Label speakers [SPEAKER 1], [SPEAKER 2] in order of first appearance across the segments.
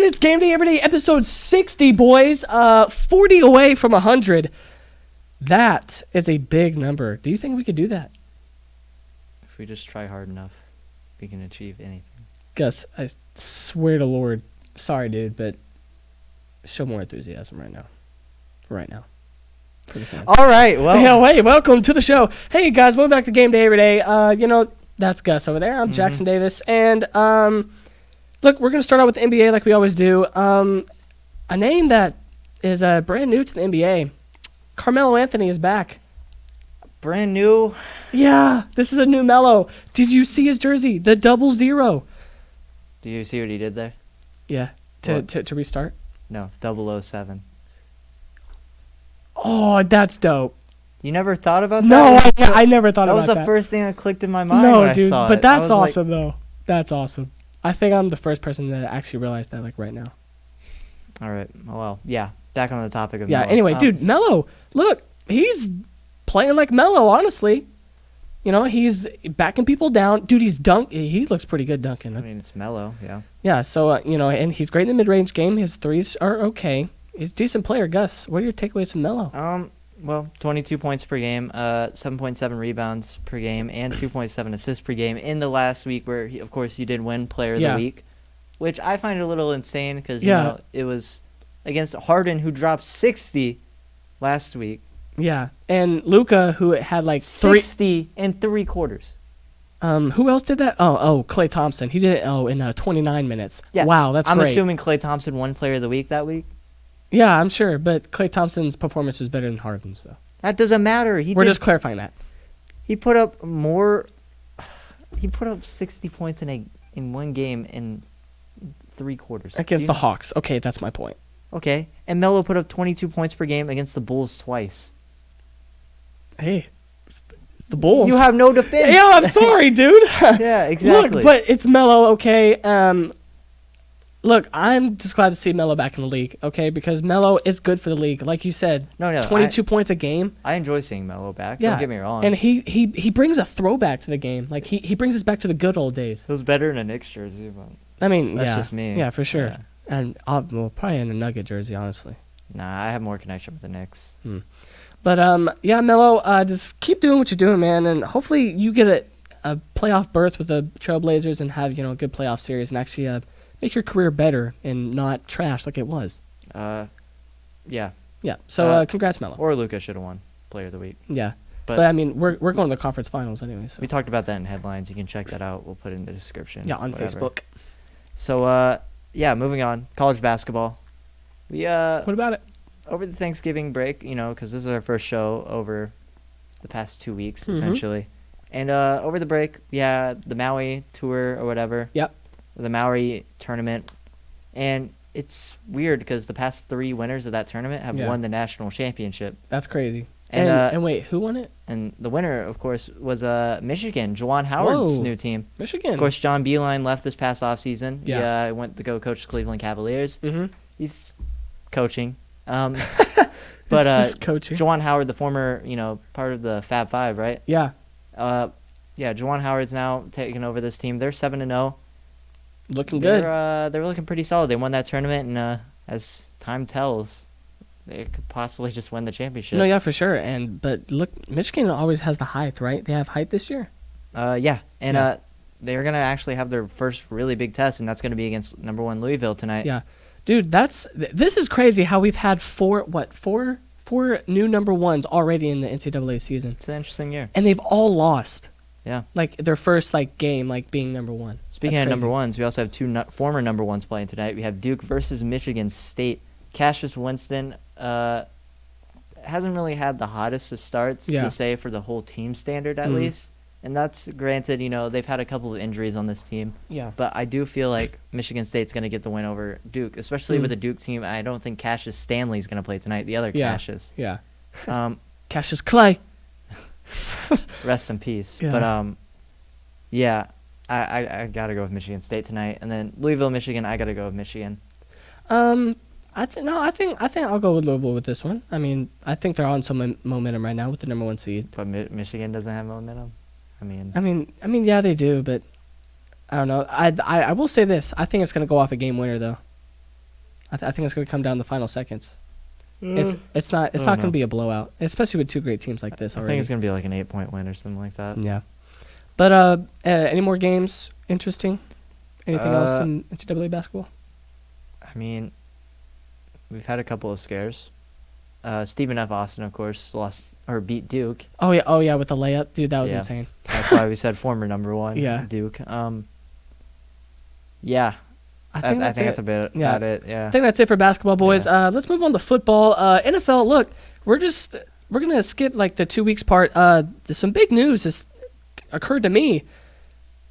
[SPEAKER 1] It's Gameday Everyday, episode 60, boys. 40 away from 100. That is a big number. Do you think we could do that?
[SPEAKER 2] If we just try hard enough, we can achieve anything.
[SPEAKER 1] Gus, I swear to Lord, sorry, dude, but show more enthusiasm right now. Right now. For the fans.
[SPEAKER 2] All right, well.
[SPEAKER 1] Hey, welcome to the show. Hey, guys, welcome back to Gameday Everyday. That's Gus over there. I'm Jackson Davis. And, look, we're going to start out with the NBA like we always do. A name that is brand new to the NBA. Carmelo Anthony is back.
[SPEAKER 2] Brand new?
[SPEAKER 1] Yeah, this is a new Melo. Did you see his jersey? The 00.
[SPEAKER 2] Do you see what he did there?
[SPEAKER 1] Yeah, to restart?
[SPEAKER 2] No, 007.
[SPEAKER 1] Oh, that's dope.
[SPEAKER 2] You never thought about that?
[SPEAKER 1] No, I never thought about that.
[SPEAKER 2] That was the first thing that clicked in my mind
[SPEAKER 1] no,
[SPEAKER 2] when
[SPEAKER 1] dude,
[SPEAKER 2] I saw it.
[SPEAKER 1] but that's awesome, though. That's awesome. I think I'm the first person that actually realized that, right now.
[SPEAKER 2] All right. Well, yeah. Back on the topic of
[SPEAKER 1] Yeah,
[SPEAKER 2] Melo.
[SPEAKER 1] anyway, dude, Melo, look, he's playing like Melo, honestly. You know, he's backing people down. Dude, he looks pretty good dunking.
[SPEAKER 2] I mean, it's Melo, yeah.
[SPEAKER 1] Yeah, so, and he's great in the mid-range game. His threes are okay. He's a decent player. Gus, what are your takeaways from Melo?
[SPEAKER 2] Well, 22 points per game, 7.7 rebounds per game, and 2.7 assists per game in the last week where, of course, he did win Player of the Week, which I find a little insane because, it was against Harden, who dropped 60 last week.
[SPEAKER 1] Yeah, and Luka, who had
[SPEAKER 2] 60 in 3 quarters.
[SPEAKER 1] Who else did that? Oh, Klay Thompson. He did it in 29 minutes.
[SPEAKER 2] Yeah.
[SPEAKER 1] Wow, that's
[SPEAKER 2] I'm
[SPEAKER 1] great.
[SPEAKER 2] assuming Klay Thompson won Player of the Week that week.
[SPEAKER 1] Yeah, I'm sure, but Klay Thompson's performance is better than Harden's, though.
[SPEAKER 2] That doesn't matter.
[SPEAKER 1] We're just clarifying that.
[SPEAKER 2] He put up more. He put up 60 points in one game in 3 quarters.
[SPEAKER 1] Against the Hawks. Okay, that's my point.
[SPEAKER 2] Okay, and Melo put up 22 points per game against the Bulls twice.
[SPEAKER 1] Hey, it's the Bulls.
[SPEAKER 2] You have no defense.
[SPEAKER 1] Yeah, I'm sorry, dude.
[SPEAKER 2] Yeah, exactly.
[SPEAKER 1] Look, but it's Melo, okay? Look, I'm just glad to see Melo back in the league, okay? Because Melo is good for the league. Like you said, 22 points a game.
[SPEAKER 2] I enjoy seeing Melo back.
[SPEAKER 1] Yeah.
[SPEAKER 2] Don't get me wrong.
[SPEAKER 1] And he brings a throwback to the game. Like, he brings us back to the good old days.
[SPEAKER 2] It was better in a Knicks jersey, but that's just me.
[SPEAKER 1] Yeah, for sure.
[SPEAKER 2] Yeah.
[SPEAKER 1] And probably in a Nugget jersey, honestly.
[SPEAKER 2] Nah, I have more connection with the Knicks.
[SPEAKER 1] But, Melo, just keep doing what you're doing, man. And hopefully you get a playoff berth with the Trailblazers and have, a good playoff series and actually make your career better and not trash like it was.
[SPEAKER 2] Yeah.
[SPEAKER 1] Yeah. So, congrats, Melo.
[SPEAKER 2] Or Luka should have won Player of the Week.
[SPEAKER 1] Yeah. But I mean, we're going to the conference finals anyway. So.
[SPEAKER 2] We talked about that in headlines. You can check that out. We'll put it in the description.
[SPEAKER 1] Yeah, on Facebook.
[SPEAKER 2] So, moving on. College basketball.
[SPEAKER 1] What about it?
[SPEAKER 2] Over the Thanksgiving break, because this is our first show over the past 2 weeks, essentially. And over the break, we had the Maui tour or whatever.
[SPEAKER 1] Yep.
[SPEAKER 2] The Maui tournament. And it's weird because the past 3 winners of that tournament have won the national championship.
[SPEAKER 1] That's crazy.
[SPEAKER 2] And
[SPEAKER 1] wait, who won it?
[SPEAKER 2] And the winner, of course, was Michigan, Juwan Howard's new team.
[SPEAKER 1] Michigan.
[SPEAKER 2] Of course, John Beilein left this past offseason.
[SPEAKER 1] Yeah.
[SPEAKER 2] He went to go coach the Cleveland Cavaliers. He's coaching. But
[SPEAKER 1] coaching.
[SPEAKER 2] Juwan Howard, the former, part of the Fab Five, right?
[SPEAKER 1] Yeah.
[SPEAKER 2] Juwan Howard's now taking over this team. They're 7-0.
[SPEAKER 1] Looking good.
[SPEAKER 2] They're looking pretty solid. They won that tournament, and as time tells, they could possibly just win the championship.
[SPEAKER 1] No, yeah, for sure. But look, Michigan always has the height, right? They have height this year.
[SPEAKER 2] Yeah, and they're gonna actually have their first really big test, and that's gonna be against number 1 Louisville tonight.
[SPEAKER 1] Yeah, dude, this is crazy. How we've had four new number 1s already in the NCAA season.
[SPEAKER 2] It's an interesting year,
[SPEAKER 1] and they've all lost.
[SPEAKER 2] Yeah,
[SPEAKER 1] like their first game, being number 1.
[SPEAKER 2] Speaking of number 1s, we also have 2 former number 1s playing tonight. We have Duke versus Michigan State. Cassius Winston hasn't really had the hottest of starts, to say, for the whole team standard at least. And that's granted, they've had a couple of injuries on this team.
[SPEAKER 1] Yeah.
[SPEAKER 2] But I do feel like Michigan State's going to get the win over Duke, especially with the Duke team. I don't think Cassius Stanley's going to play tonight, the other Cassius.
[SPEAKER 1] Yeah. Cassius Clay.
[SPEAKER 2] Rest in peace.
[SPEAKER 1] Yeah.
[SPEAKER 2] But, I got to go with Michigan State tonight. And then Louisville, Michigan, I got to go with Michigan.
[SPEAKER 1] I think I'll go with Louisville with this one. I mean, I think they're on some momentum right now with the number 1 seed.
[SPEAKER 2] But Michigan doesn't have momentum.
[SPEAKER 1] I mean, yeah, they do, but I don't know. I will say this: I think it's gonna go off a game winner, though. I think it's going to come down to the final seconds. It's not going to be a blowout, especially with two great teams like this.
[SPEAKER 2] I think it's going to be like an 8-point win or something like that.
[SPEAKER 1] Yeah. But any more games interesting? Anything else in NCAA basketball?
[SPEAKER 2] I mean, we've had a couple of scares. Stephen F. Austin, of course, beat Duke.
[SPEAKER 1] Oh yeah, with the layup, dude, that was insane.
[SPEAKER 2] That's why we said former number one.
[SPEAKER 1] Yeah.
[SPEAKER 2] Duke. Yeah. I think that's about it. Yeah.
[SPEAKER 1] I think that's it for basketball, boys. Yeah. Let's move on to football. NFL. Look, we're gonna skip like the 2 weeks part. There's some big news. This occurred to me.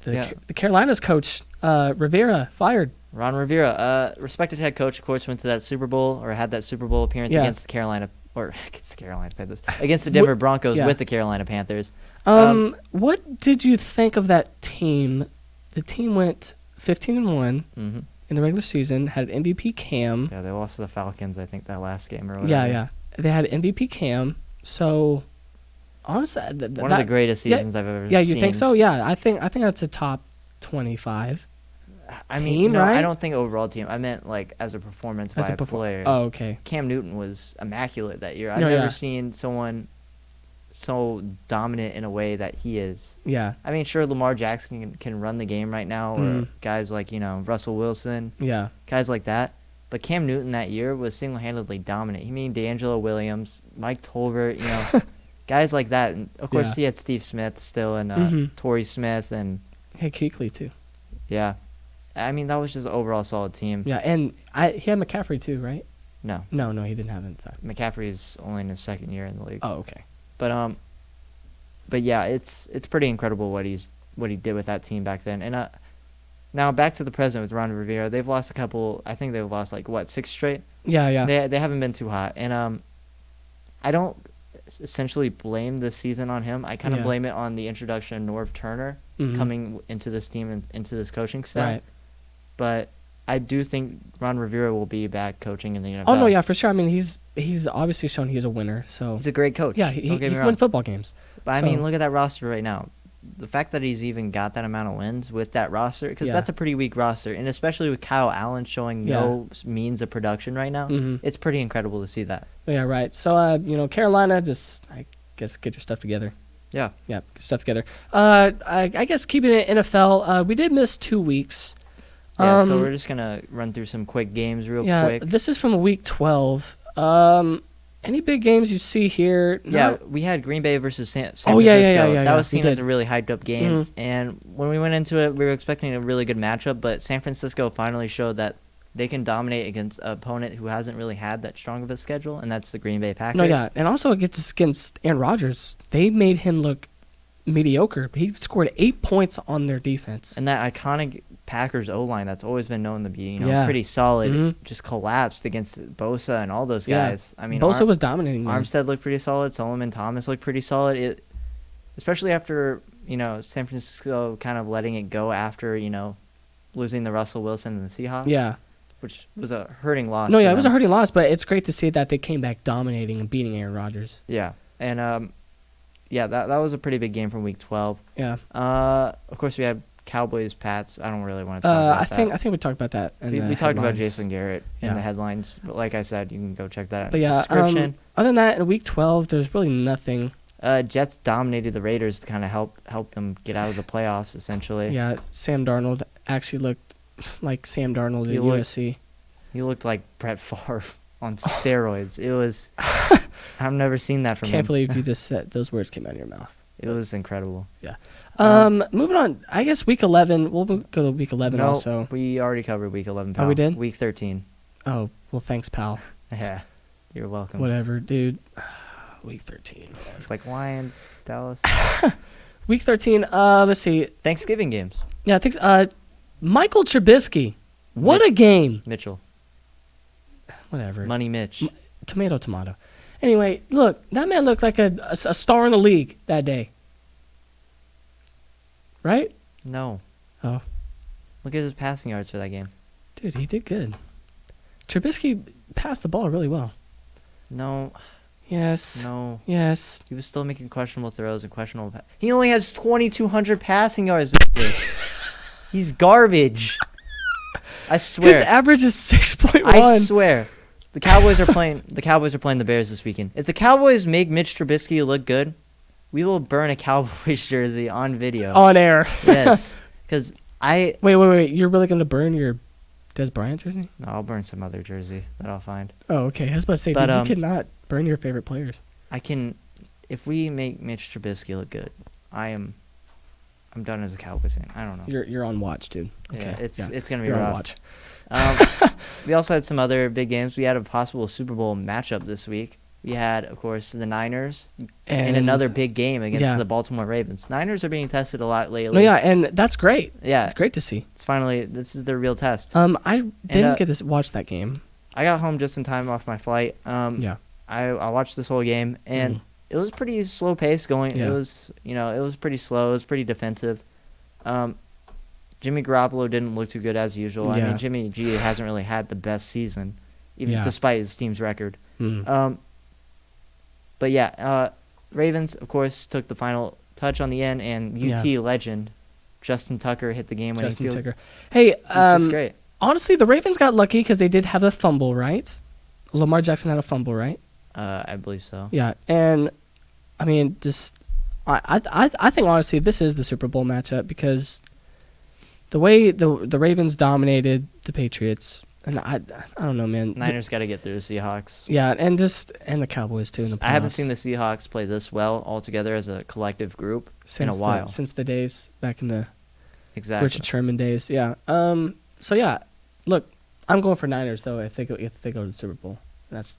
[SPEAKER 1] The Carolinas coach, Rivera, fired.
[SPEAKER 2] Ron Rivera, respected head coach, of course, went to that Super Bowl or had that Super Bowl appearance against the Carolina Panthers, against the Denver Broncos with the Carolina Panthers.
[SPEAKER 1] What did you think of that team? The team went 15-1 in the regular season. Had MVP Cam.
[SPEAKER 2] Yeah, they lost to the Falcons, I think, that last game or whatever.
[SPEAKER 1] Yeah. They had MVP Cam. So, honestly,
[SPEAKER 2] one of the greatest seasons I've ever seen.
[SPEAKER 1] Yeah, you think so? Yeah, I think that's a top 25.
[SPEAKER 2] I mean, no, right? I don't think overall team. I meant like as a performance by a player.
[SPEAKER 1] Oh, okay.
[SPEAKER 2] Cam Newton was immaculate that year. I've never seen someone so dominant in a way that he is.
[SPEAKER 1] Yeah.
[SPEAKER 2] I mean, sure, Lamar Jackson can run the game right now, or guys like, Russell Wilson.
[SPEAKER 1] Yeah.
[SPEAKER 2] Guys like that. But Cam Newton that year was single-handedly dominant. He mean D'Angelo Williams, Mike Tolbert, guys like that. And of course, he had Steve Smith still and Torrey Smith and
[SPEAKER 1] hey, Kuechly too.
[SPEAKER 2] Yeah. I mean, that was just an overall solid team.
[SPEAKER 1] Yeah, and he had McCaffrey too, right?
[SPEAKER 2] No,
[SPEAKER 1] he didn't have it. Sorry.
[SPEAKER 2] McCaffrey is only in his second year in the league.
[SPEAKER 1] Oh, okay.
[SPEAKER 2] But yeah, it's pretty incredible what he did with that team back then. And now back to the present with Ron Rivera. They've lost a couple. I think they've lost 6 straight.
[SPEAKER 1] Yeah.
[SPEAKER 2] They haven't been too hot, and I don't essentially blame the season on him. I kind of blame it on the introduction of Norv Turner coming into this team and into this coaching staff.
[SPEAKER 1] Right.
[SPEAKER 2] But I do think Ron Rivera will be back coaching in the NFL.
[SPEAKER 1] Oh no, yeah, for sure. I mean, he's obviously shown he's a winner. So
[SPEAKER 2] he's a great coach.
[SPEAKER 1] Yeah, he can win football games.
[SPEAKER 2] But I mean, look at that roster right now. The fact that he's even got that amount of wins with that roster, because that's a pretty weak roster, and especially with Kyle Allen showing no means of production right now, it's pretty incredible to see that.
[SPEAKER 1] Yeah, right. So Carolina, just I guess get your stuff together.
[SPEAKER 2] Yeah,
[SPEAKER 1] get stuff together. I guess keeping it NFL, we did miss 2 weeks.
[SPEAKER 2] Yeah, so we're just gonna run through some quick games real quick.
[SPEAKER 1] Yeah, this is from week 12. Any big games you see here?
[SPEAKER 2] Yeah, we had Green Bay versus San Francisco. Yeah. That was seen as a really hyped up game. And when we went into it, we were expecting a really good matchup, but San Francisco finally showed that they can dominate against an opponent who hasn't really had that strong of a schedule, and that's the Green Bay Packers.
[SPEAKER 1] No, yeah, and also against Aaron Rodgers. They made him look mediocre. He scored 8 points on their defense.
[SPEAKER 2] And that iconic Packers O-line that's always been known to be pretty solid just collapsed against Bosa and all those guys. I mean,
[SPEAKER 1] Bosa was dominating them.
[SPEAKER 2] Armstead looked pretty solid. Solomon Thomas looked pretty solid. Especially after San Francisco kind of letting it go after losing the Russell Wilson and the Seahawks.
[SPEAKER 1] Yeah,
[SPEAKER 2] which was a hurting loss.
[SPEAKER 1] No, yeah, it was a hurting loss, but it's great to see that they came back dominating and beating Aaron Rodgers.
[SPEAKER 2] Yeah, and that was a pretty big game from Week 12.
[SPEAKER 1] Yeah.
[SPEAKER 2] Of course we had Cowboys, Pats. I don't really want to talk about that.
[SPEAKER 1] I think we talked about that.
[SPEAKER 2] We talked about Jason Garrett in the headlines, but like I said, you can go check that out.
[SPEAKER 1] But yeah,
[SPEAKER 2] description.
[SPEAKER 1] Other than that, in Week 12, there's really nothing.
[SPEAKER 2] Jets dominated the Raiders to kind of help them get out of the playoffs, essentially.
[SPEAKER 1] Yeah, Sam Darnold actually looked like Sam Darnold at USC.
[SPEAKER 2] He looked like Brett Favre on steroids. It was. I've never seen that from him.
[SPEAKER 1] Can't believe you just said those words came out of your mouth.
[SPEAKER 2] It was incredible.
[SPEAKER 1] Yeah. Moving on, I guess Week 11. We'll go to Week 11 also.
[SPEAKER 2] We already covered Week 11, pal.
[SPEAKER 1] Oh, we did?
[SPEAKER 2] Week 13.
[SPEAKER 1] Oh, well, thanks, pal.
[SPEAKER 2] Yeah, you're welcome.
[SPEAKER 1] Whatever, dude. Week 13.
[SPEAKER 2] It's like Lions, Dallas.
[SPEAKER 1] Week 13, let's see.
[SPEAKER 2] Thanksgiving games.
[SPEAKER 1] Yeah, I think Michael Trubisky. What a game.
[SPEAKER 2] Mitchell.
[SPEAKER 1] Whatever.
[SPEAKER 2] Money Mitch.
[SPEAKER 1] Tomato. Anyway, look, that man looked like a star in the league that day. Right?
[SPEAKER 2] No.
[SPEAKER 1] Oh.
[SPEAKER 2] Look at his passing yards for that game.
[SPEAKER 1] Dude, he did good. Trubisky passed the ball really well.
[SPEAKER 2] No.
[SPEAKER 1] Yes.
[SPEAKER 2] No.
[SPEAKER 1] Yes.
[SPEAKER 2] He was still making questionable throws and questionable. He only has 2,200 passing yards this year. He's garbage. I swear.
[SPEAKER 1] His average is 6.1.
[SPEAKER 2] I swear. The Cowboys are playing the Bears this weekend. If the Cowboys make Mitch Trubisky look good, we will burn a Cowboys jersey on video.
[SPEAKER 1] On air.
[SPEAKER 2] Yes. Because
[SPEAKER 1] Wait. You're really going to burn your Des Bryant jersey?
[SPEAKER 2] No, I'll burn some other jersey that I'll find.
[SPEAKER 1] Oh, okay. I was about to say, dude, you cannot burn your favorite players.
[SPEAKER 2] I can. If we make Mitch Trubisky look good, I'm done as a Cowboys fan. I don't know.
[SPEAKER 1] You're on watch, dude. Okay.
[SPEAKER 2] Yeah, it's going to be
[SPEAKER 1] you're
[SPEAKER 2] rough.
[SPEAKER 1] On watch.
[SPEAKER 2] We also had some other big games. We had a possible Super Bowl matchup this week. We had, of course, the Niners and another big game against the Baltimore Ravens. Niners are being tested a lot lately.
[SPEAKER 1] No, yeah, and that's great.
[SPEAKER 2] Yeah.
[SPEAKER 1] It's great to see.
[SPEAKER 2] This is their real test.
[SPEAKER 1] I didn't get to watch that game.
[SPEAKER 2] I got home just in time off my flight. I watched this whole game, and it was pretty slow pace going. Yeah. It was pretty slow. It was pretty defensive. Jimmy Garoppolo didn't look too good as usual. Yeah. I mean, Jimmy G hasn't really had the best season, even despite his team's record. But yeah, Ravens, of course, took the final touch on the end, and UT legend Justin Tucker hit the game-winning field. Tucker.
[SPEAKER 1] Hey,
[SPEAKER 2] this is great.
[SPEAKER 1] Honestly, the Ravens got lucky because they did have a fumble, right? Lamar Jackson had a fumble, right?
[SPEAKER 2] I believe so.
[SPEAKER 1] Yeah, and I mean, I think honestly, this is the Super Bowl matchup because the way the Ravens dominated the Patriots. And I don't know, man.
[SPEAKER 2] Niners got to get through the Seahawks.
[SPEAKER 1] Yeah, and the Cowboys too. In the playoffs.
[SPEAKER 2] I haven't seen the Seahawks play this well altogether as a collective group in a while.
[SPEAKER 1] Since the days back in the
[SPEAKER 2] Richard
[SPEAKER 1] Sherman days. Yeah. So yeah, look, I'm going for Niners though. If they go to the Super Bowl, that's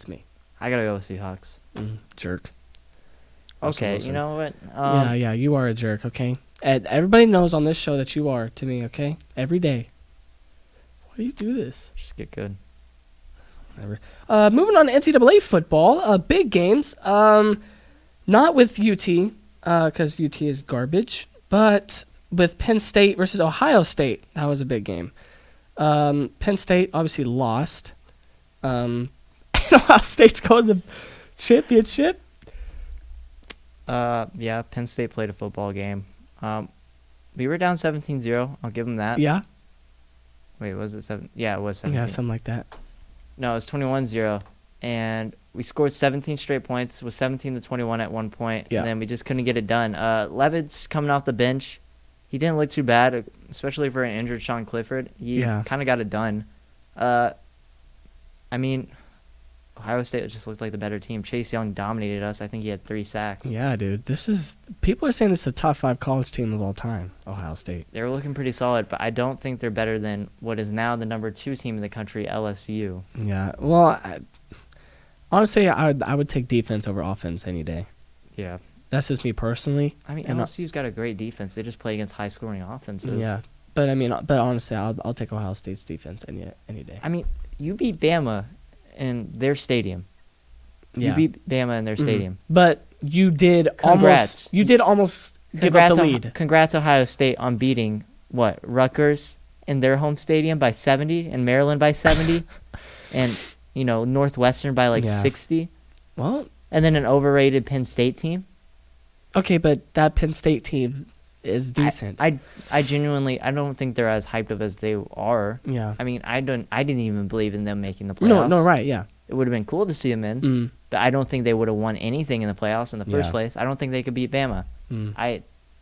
[SPEAKER 1] me.
[SPEAKER 2] I gotta go with Seahawks.
[SPEAKER 1] Jerk.
[SPEAKER 2] Okay, you know what?
[SPEAKER 1] Yeah, you are a jerk. Okay, and everybody knows on this show that you are to me. Okay, every day. Why do you do this?
[SPEAKER 2] Just get good.
[SPEAKER 1] Whatever. Moving on to NCAA football, big games. Not with UT, because UT is garbage, but with Penn State versus Ohio State. That was a big game. Penn State obviously lost. And Ohio State's going to the championship.
[SPEAKER 2] Yeah, Penn State played a football game. We were down 17-0. I'll give them that.
[SPEAKER 1] Yeah.
[SPEAKER 2] Wait, was it 7? Yeah, it was 17.
[SPEAKER 1] Yeah, something like that.
[SPEAKER 2] No, it was 21-0, and we scored 17 straight points. It was 17-21 at one point, and then we just couldn't get it done. Levitt's coming off the bench. He didn't look too bad, especially for an injured Sean Clifford. He kind of got it done. I mean, Ohio State just looked like the better team. Chase Young dominated us. I think he had 3 sacks.
[SPEAKER 1] Yeah, dude. People are saying this is a top 5 college team of all time, Ohio State.
[SPEAKER 2] They were looking pretty solid, but I don't think they're better than what is now the number 2 team in the country, LSU.
[SPEAKER 1] Yeah, well, honestly, I would take defense over offense any day.
[SPEAKER 2] Yeah.
[SPEAKER 1] That's just me personally.
[SPEAKER 2] I mean, LSU's got a great defense. They just play against high-scoring offenses.
[SPEAKER 1] Yeah, but honestly, I'll take Ohio State's defense any day.
[SPEAKER 2] I mean, you beat Bama in their stadium.
[SPEAKER 1] Yeah.
[SPEAKER 2] You beat Bama in their stadium.
[SPEAKER 1] But you did almost give up the lead.
[SPEAKER 2] Congrats, Ohio State, on beating, Rutgers in their home stadium by 70 and Maryland by 70 and, Northwestern by 60.
[SPEAKER 1] Well.
[SPEAKER 2] And then an overrated Penn State team.
[SPEAKER 1] Okay, but that Penn State team is decent.
[SPEAKER 2] I genuinely, I don't think they're as hyped up as they are.
[SPEAKER 1] Yeah.
[SPEAKER 2] I mean, I didn't even believe in them making the playoffs.
[SPEAKER 1] No, right, yeah.
[SPEAKER 2] It would have been cool to see them in, but I don't think they would have won anything in the playoffs in the first place. I don't think they could beat Bama.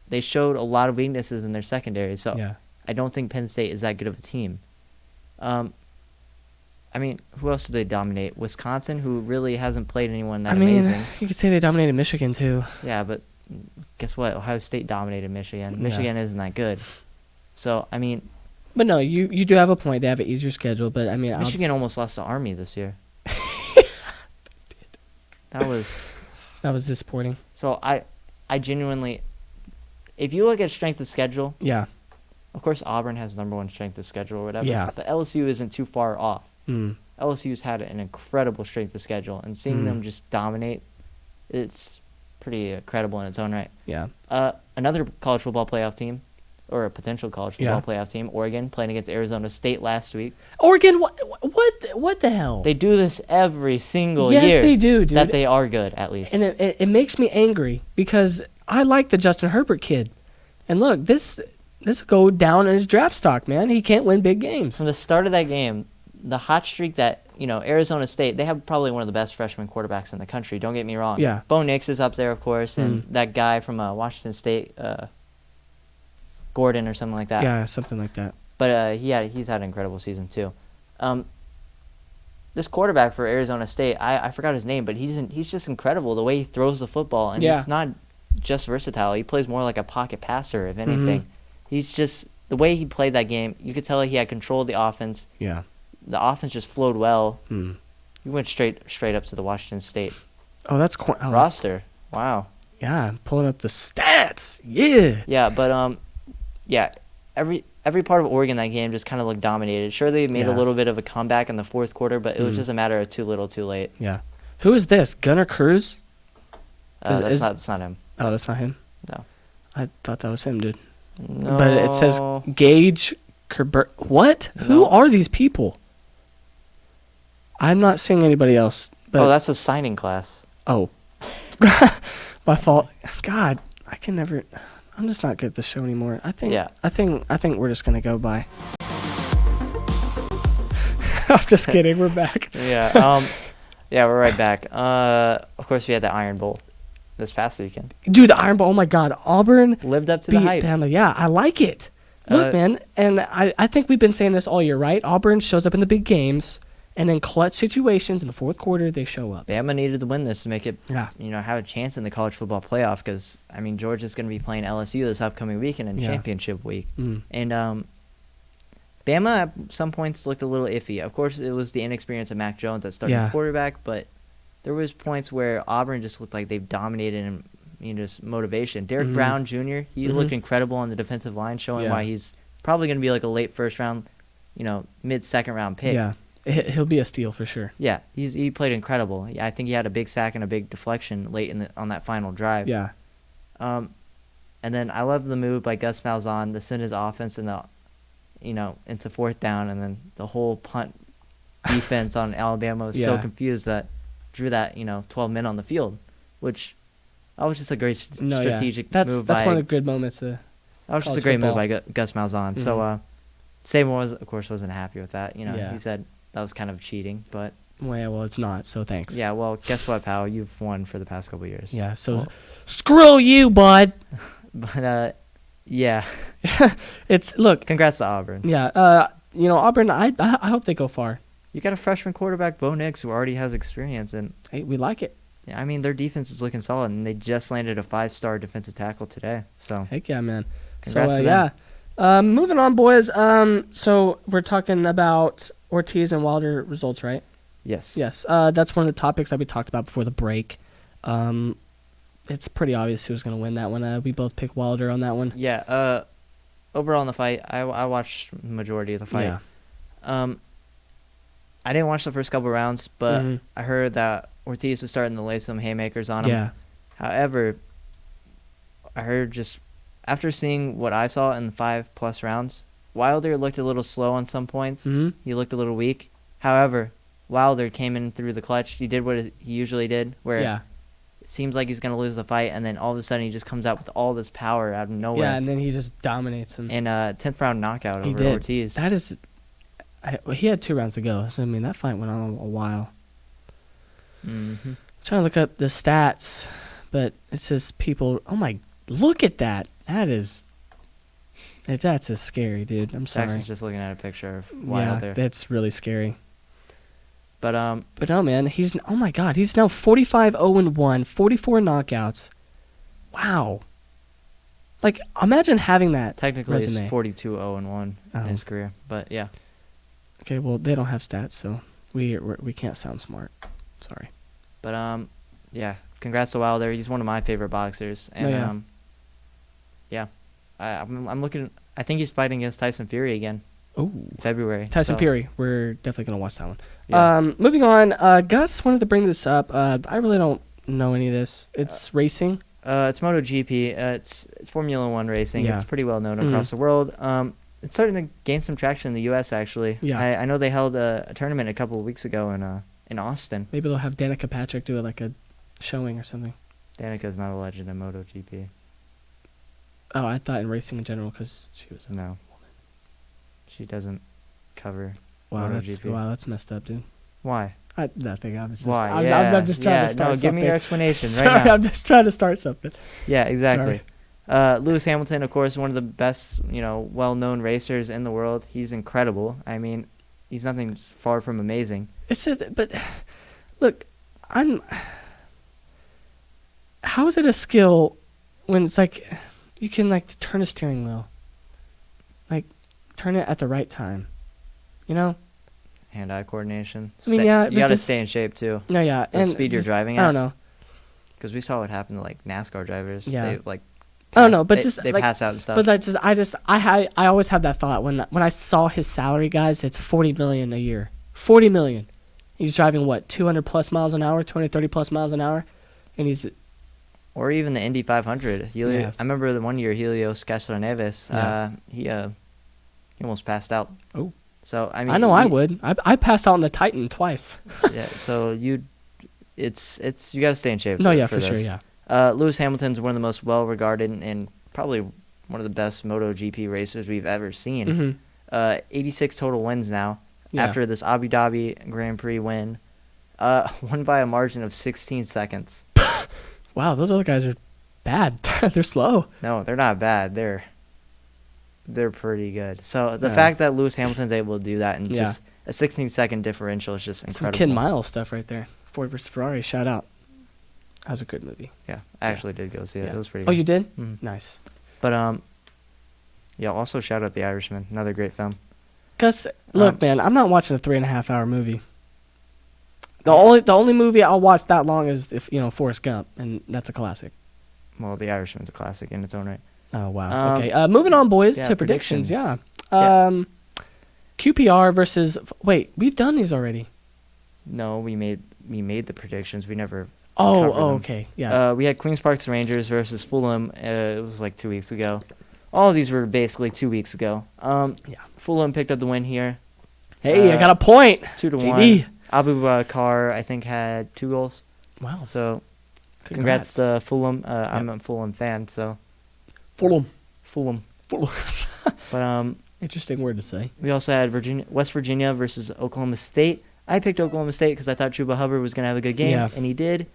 [SPEAKER 2] They showed a lot of weaknesses in their secondary, so I don't think Penn State is that good of a team. I mean, who else did they dominate? Wisconsin, who really hasn't played anyone that amazing.
[SPEAKER 1] You could say they dominated Michigan too.
[SPEAKER 2] Yeah, but guess what? Ohio State dominated Michigan. Michigan isn't that good. So, I mean...
[SPEAKER 1] But no, you do have a point. They have an easier schedule, but I mean...
[SPEAKER 2] Michigan almost lost to Army this year. That was
[SPEAKER 1] disappointing.
[SPEAKER 2] So, I genuinely... If you look at strength of schedule...
[SPEAKER 1] Yeah.
[SPEAKER 2] Of course, Auburn has number 1 strength of schedule or whatever.
[SPEAKER 1] Yeah.
[SPEAKER 2] But LSU isn't too far off. LSU's had an incredible strength of schedule, and seeing them just dominate, it's pretty credible in its own right.
[SPEAKER 1] Yeah.
[SPEAKER 2] Another college football playoff team, or a potential college football playoff team, Oregon, playing against Arizona State last week.
[SPEAKER 1] Oregon, what the hell?
[SPEAKER 2] They do this every single year.
[SPEAKER 1] Yes, they do, dude.
[SPEAKER 2] That they are good, at least.
[SPEAKER 1] And it makes me angry because I like the Justin Herbert kid. And look, this will go down in his draft stock, man. He can't win big games.
[SPEAKER 2] From the start of that game, the hot streak that, Arizona State, they have probably one of the best freshman quarterbacks in the country. Don't get me wrong.
[SPEAKER 1] Yeah.
[SPEAKER 2] Bo Nix is up there, of course, and that guy from Washington State, Gordon or something like that.
[SPEAKER 1] Yeah, something like that.
[SPEAKER 2] But he's had an incredible season too. This quarterback for Arizona State, I forgot his name, but he's just incredible the way he throws the football, and he's not just versatile. He plays more like a pocket passer, if anything. He's just the way he played that game. You could tell he had control of the offense.
[SPEAKER 1] Yeah,
[SPEAKER 2] the offense just flowed well. He went straight up to the Washington State.
[SPEAKER 1] Oh, that's
[SPEAKER 2] roster. Wow.
[SPEAKER 1] Yeah, I'm pulling up the stats. Yeah.
[SPEAKER 2] Yeah, but every part of Oregon that game just kind of looked dominated. Sure, they made a little bit of a comeback in the fourth quarter, but it was just a matter of too little, too late.
[SPEAKER 1] Yeah. Who is this? Gunnar Cruz?
[SPEAKER 2] That's not him.
[SPEAKER 1] Oh, that's not him?
[SPEAKER 2] No.
[SPEAKER 1] I thought that was him, dude.
[SPEAKER 2] No.
[SPEAKER 1] But it says Gage Kerber. What? No. Who are these people? I'm not seeing anybody else. But
[SPEAKER 2] that's a signing class.
[SPEAKER 1] Oh. My fault. God, I can never... I'm just not good at the show anymore. I think we're just gonna go by. I'm just kidding. We're back.
[SPEAKER 2] Yeah. We're right back. Of course, we had the Iron Bowl this past weekend.
[SPEAKER 1] Dude, the Iron Bowl. Oh my God, Auburn
[SPEAKER 2] lived up to the hype.
[SPEAKER 1] Bama. Yeah, I like it. Look, man, and I think we've been saying this all year, right? Auburn shows up in the big games, and in clutch situations in the fourth quarter, they show up.
[SPEAKER 2] Bama needed to win this to make it, have a chance in the college football playoff because, Georgia's going to be playing LSU this upcoming weekend in championship week. And Bama at some points looked a little iffy. Of course, it was the inexperience of Mac Jones that started quarterback, but there was points where Auburn just looked like they've dominated and just motivation. Derek Brown Jr., he looked incredible on the defensive line, showing why he's probably going to be like a late first round, mid-second round pick.
[SPEAKER 1] Yeah. He'll be a steal for sure.
[SPEAKER 2] Yeah, he played incredible. Yeah, I think he had a big sack and a big deflection late on that final drive.
[SPEAKER 1] Yeah.
[SPEAKER 2] And then I love the move by Gus Malzahn to send his offense into fourth down, and then the whole punt defense on Alabama was so confused that drew that 12 men on the field, which that was just a great strategic move.
[SPEAKER 1] That's one of the good moments.
[SPEAKER 2] That was just a great move by Gus Malzahn. So Saban wasn't happy with that. He said that was kind of cheating, but
[SPEAKER 1] well, it's not. So thanks.
[SPEAKER 2] Yeah, well, guess what, pal? You've won for the past couple of years.
[SPEAKER 1] Yeah. So screw you, bud.
[SPEAKER 2] But yeah,
[SPEAKER 1] look.
[SPEAKER 2] Congrats to Auburn.
[SPEAKER 1] Yeah. Auburn. I hope they go far.
[SPEAKER 2] You got a freshman quarterback, Bo Nix, who already has experience, and
[SPEAKER 1] hey, we like it.
[SPEAKER 2] Yeah, their defense is looking solid, and they just landed a 5-star defensive tackle today. So
[SPEAKER 1] heck yeah, man.
[SPEAKER 2] Congrats to them.
[SPEAKER 1] Yeah. Moving on, boys. So we're talking about Ortiz and Wilder results, right?
[SPEAKER 2] Yes.
[SPEAKER 1] Yes. That's one of the topics that we talked about before the break. It's pretty obvious who's going to win that one. We both picked Wilder on that one.
[SPEAKER 2] Yeah. Overall in the fight, I watched the majority of the fight. Yeah. I didn't watch the first couple rounds, but I heard that Ortiz was starting to lay some haymakers on him.
[SPEAKER 1] Yeah.
[SPEAKER 2] However, I heard just after seeing what I saw in the 5+ rounds, Wilder looked a little slow on some points. He looked a little weak. However, Wilder came in through the clutch. He did what he usually did, where it seems like he's going to lose the fight, and then all of a sudden he just comes out with all this power out of nowhere.
[SPEAKER 1] Yeah, and then he just dominates him.
[SPEAKER 2] And 10th round knockout over Ortiz.
[SPEAKER 1] That is... he had 2 rounds to go, so that fight went on a while. I'm trying to look up the stats, but it says people... Oh my... Look at that. That's just scary, dude. I'm sorry.
[SPEAKER 2] Jackson's just looking at a picture of Wilder.
[SPEAKER 1] Yeah, that's really scary.
[SPEAKER 2] But
[SPEAKER 1] no, man, oh my God, he's now 45-0-1, 44 knockouts. Wow. Like, imagine having that.
[SPEAKER 2] Technically,
[SPEAKER 1] resume.
[SPEAKER 2] It's 42-0-1 in his career, but yeah.
[SPEAKER 1] Okay, well, they don't have stats, so we can't sound smart. Sorry.
[SPEAKER 2] But yeah, congrats to Wilder. He's one of my favorite boxers, and I'm looking. I think he's fighting against Tyson Fury again.
[SPEAKER 1] Oh,
[SPEAKER 2] February.
[SPEAKER 1] Tyson Fury. We're definitely gonna watch that one. Yeah. Moving on. Gus wanted to bring this up. I really don't know any of this. It's racing.
[SPEAKER 2] It's MotoGP. It's Formula One racing.
[SPEAKER 1] Yeah.
[SPEAKER 2] It's pretty well known across the world. It's starting to gain some traction in the U.S. actually.
[SPEAKER 1] Yeah.
[SPEAKER 2] I know they held a tournament a couple of weeks ago in Austin.
[SPEAKER 1] Maybe they'll have Danica Patrick do like a showing or something.
[SPEAKER 2] Danica's not a legend in MotoGP.
[SPEAKER 1] Oh, I thought in racing in general because she was a
[SPEAKER 2] No.
[SPEAKER 1] woman.
[SPEAKER 2] She doesn't cover
[SPEAKER 1] Wow,
[SPEAKER 2] MotoGP.
[SPEAKER 1] that's messed up, dude.
[SPEAKER 2] Why?
[SPEAKER 1] Nothing. I was just.
[SPEAKER 2] Why?
[SPEAKER 1] I'm just trying to start
[SPEAKER 2] no,
[SPEAKER 1] something.
[SPEAKER 2] give me your explanation
[SPEAKER 1] Sorry,
[SPEAKER 2] right now.
[SPEAKER 1] I'm just trying to start something.
[SPEAKER 2] Yeah, exactly. Lewis Hamilton, of course, one of the best, well-known racers in the world. He's incredible. I mean, he's nothing far from amazing.
[SPEAKER 1] But look, how is it a skill when it's like you can like turn a steering wheel, like turn it at the right time, you know?
[SPEAKER 2] Hand-eye coordination.
[SPEAKER 1] I mean, yeah,
[SPEAKER 2] you got to stay in shape too.
[SPEAKER 1] No, yeah,
[SPEAKER 2] The
[SPEAKER 1] and
[SPEAKER 2] speed you're driving
[SPEAKER 1] I
[SPEAKER 2] at.
[SPEAKER 1] don't know.
[SPEAKER 2] Because we saw what happened to like NASCAR drivers.
[SPEAKER 1] Yeah.
[SPEAKER 2] They like.
[SPEAKER 1] I don't know, but
[SPEAKER 2] they
[SPEAKER 1] like,
[SPEAKER 2] pass out and stuff.
[SPEAKER 1] But I always have that thought when I saw his salary, guys. It's $40 million a year. $40 million. He's driving what 200 plus miles an hour, 230 plus miles an hour, and he's.
[SPEAKER 2] Or even the Indy 500.
[SPEAKER 1] Yeah.
[SPEAKER 2] I remember the one year Helios Castroneves.
[SPEAKER 1] Yeah.
[SPEAKER 2] He almost passed out.
[SPEAKER 1] Oh.
[SPEAKER 2] So I mean.
[SPEAKER 1] I know I would. I passed out on the Titan twice.
[SPEAKER 2] Yeah. So you got to stay in shape.
[SPEAKER 1] No, yeah,
[SPEAKER 2] for
[SPEAKER 1] for
[SPEAKER 2] this.
[SPEAKER 1] sure, yeah.
[SPEAKER 2] Lewis Hamilton's one of the most well-regarded and probably one of the best MotoGP racers we've ever seen.
[SPEAKER 1] Mm-hmm.
[SPEAKER 2] 86 total wins now.
[SPEAKER 1] Yeah.
[SPEAKER 2] After this Abu Dhabi Grand Prix win, won by a margin of 16 seconds.
[SPEAKER 1] Wow, those other guys are bad. They're slow.
[SPEAKER 2] No, they're not bad. They're pretty good. So the fact that Lewis Hamilton's able to do that in just a 16-second differential is just incredible.
[SPEAKER 1] Some Ken Miles stuff right there. Ford versus Ferrari. Shout out. That was a good movie.
[SPEAKER 2] Yeah, I actually did go see it.
[SPEAKER 1] Yeah.
[SPEAKER 2] It was pretty
[SPEAKER 1] Oh,
[SPEAKER 2] good.
[SPEAKER 1] you did?
[SPEAKER 2] Mhm.
[SPEAKER 1] Nice.
[SPEAKER 2] But yeah. Also shout out The Irishman. Another great film.
[SPEAKER 1] Gus, look, man, I'm not watching a 3.5 hour movie. The only movie I'll watch that long is Forrest Gump, and that's a classic.
[SPEAKER 2] Well, The Irishman's a classic in its own right.
[SPEAKER 1] Oh wow. Okay. Moving on, boys, to predictions. Yeah. QPR versus. Wait, we've done these already.
[SPEAKER 2] No, we made the predictions. We never.
[SPEAKER 1] Oh,
[SPEAKER 2] covered them.
[SPEAKER 1] okay. Yeah.
[SPEAKER 2] We had Queens Park's Rangers versus Fulham. It was like 2 weeks ago. All of these were basically 2 weeks ago. Fulham picked up the win here.
[SPEAKER 1] Hey, I got a point.
[SPEAKER 2] 2-1. Abu Bakar, I think, had 2 goals.
[SPEAKER 1] Wow.
[SPEAKER 2] So, congrats to Fulham. I'm a Fulham fan, so.
[SPEAKER 1] Fulham.
[SPEAKER 2] But
[SPEAKER 1] interesting word to say.
[SPEAKER 2] we also had West Virginia versus Oklahoma State. I picked Oklahoma State because I thought Chuba Hubbard was going to have a good game, and he did.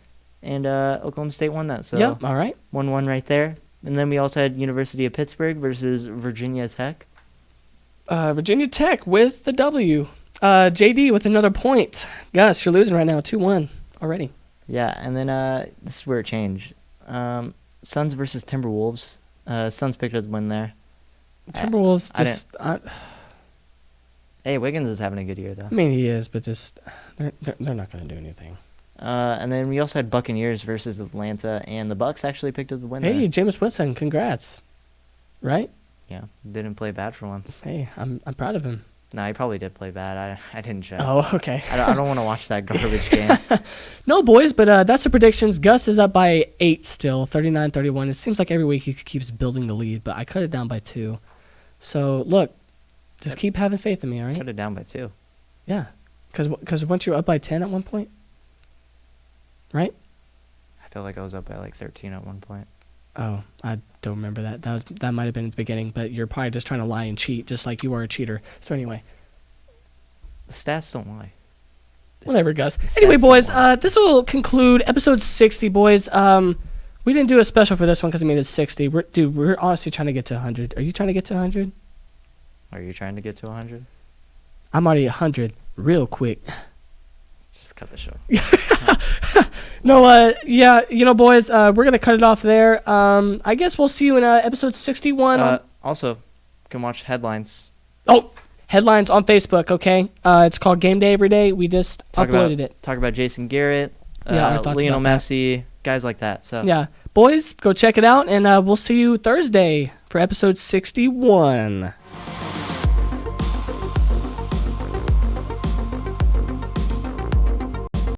[SPEAKER 2] And Oklahoma State won that. So
[SPEAKER 1] yep, all right.
[SPEAKER 2] 1-1 right there. And then we also had University of Pittsburgh versus Virginia Tech.
[SPEAKER 1] Virginia Tech with the W. JD with another point. Gus, you're losing right now, 2-1 already.
[SPEAKER 2] Yeah, and then this is where it changed. Suns versus Timberwolves. Suns picked up the win there.
[SPEAKER 1] Timberwolves
[SPEAKER 2] Hey, Wiggins is having a good year, though.
[SPEAKER 1] I mean, he is, but just they're not going to do anything.
[SPEAKER 2] And then we also had Buccaneers versus Atlanta, and the Bucks actually picked up the win.
[SPEAKER 1] Hey, Jameis Winston, congrats! Right?
[SPEAKER 2] Yeah, didn't play bad for once.
[SPEAKER 1] Hey, I'm proud of him.
[SPEAKER 2] No, he probably did play bad. I didn't check.
[SPEAKER 1] Oh, okay.
[SPEAKER 2] I don't want to watch that garbage game.
[SPEAKER 1] No, boys, but that's the predictions. Gus is up by 8 still, 39-31. It seems like every week he keeps building the lead, but I cut it down by 2. So look, just keep having faith in me, all right?
[SPEAKER 2] Cut it down by 2.
[SPEAKER 1] Yeah, because once you're up by 10 at one point, right?
[SPEAKER 2] I feel like I was up by like 13 at one point.
[SPEAKER 1] Oh, I don't remember that. That might have been at the beginning, but you're probably just trying to lie and cheat, just like you are a cheater. So anyway.
[SPEAKER 2] The stats don't lie.
[SPEAKER 1] Whatever, Gus. Anyway, boys, this will conclude episode 60, boys. We didn't do a special for this one because, it's 60. We're honestly trying to get to 100. Are you trying to get to 100?
[SPEAKER 2] Are you trying to get to 100?
[SPEAKER 1] I'm already 100 real quick.
[SPEAKER 2] Just cut the show.
[SPEAKER 1] No, yeah, boys, we're going to cut it off there. I guess we'll see you in episode 61.
[SPEAKER 2] Also, you can watch headlines.
[SPEAKER 1] Oh, headlines on Facebook, okay? It's called Gameday Everyday. We just uploaded it.
[SPEAKER 2] Talk about Jason Garrett,
[SPEAKER 1] Lionel
[SPEAKER 2] Messi, guys like that. So
[SPEAKER 1] yeah, boys, go check it out, and we'll see you Thursday for episode 61.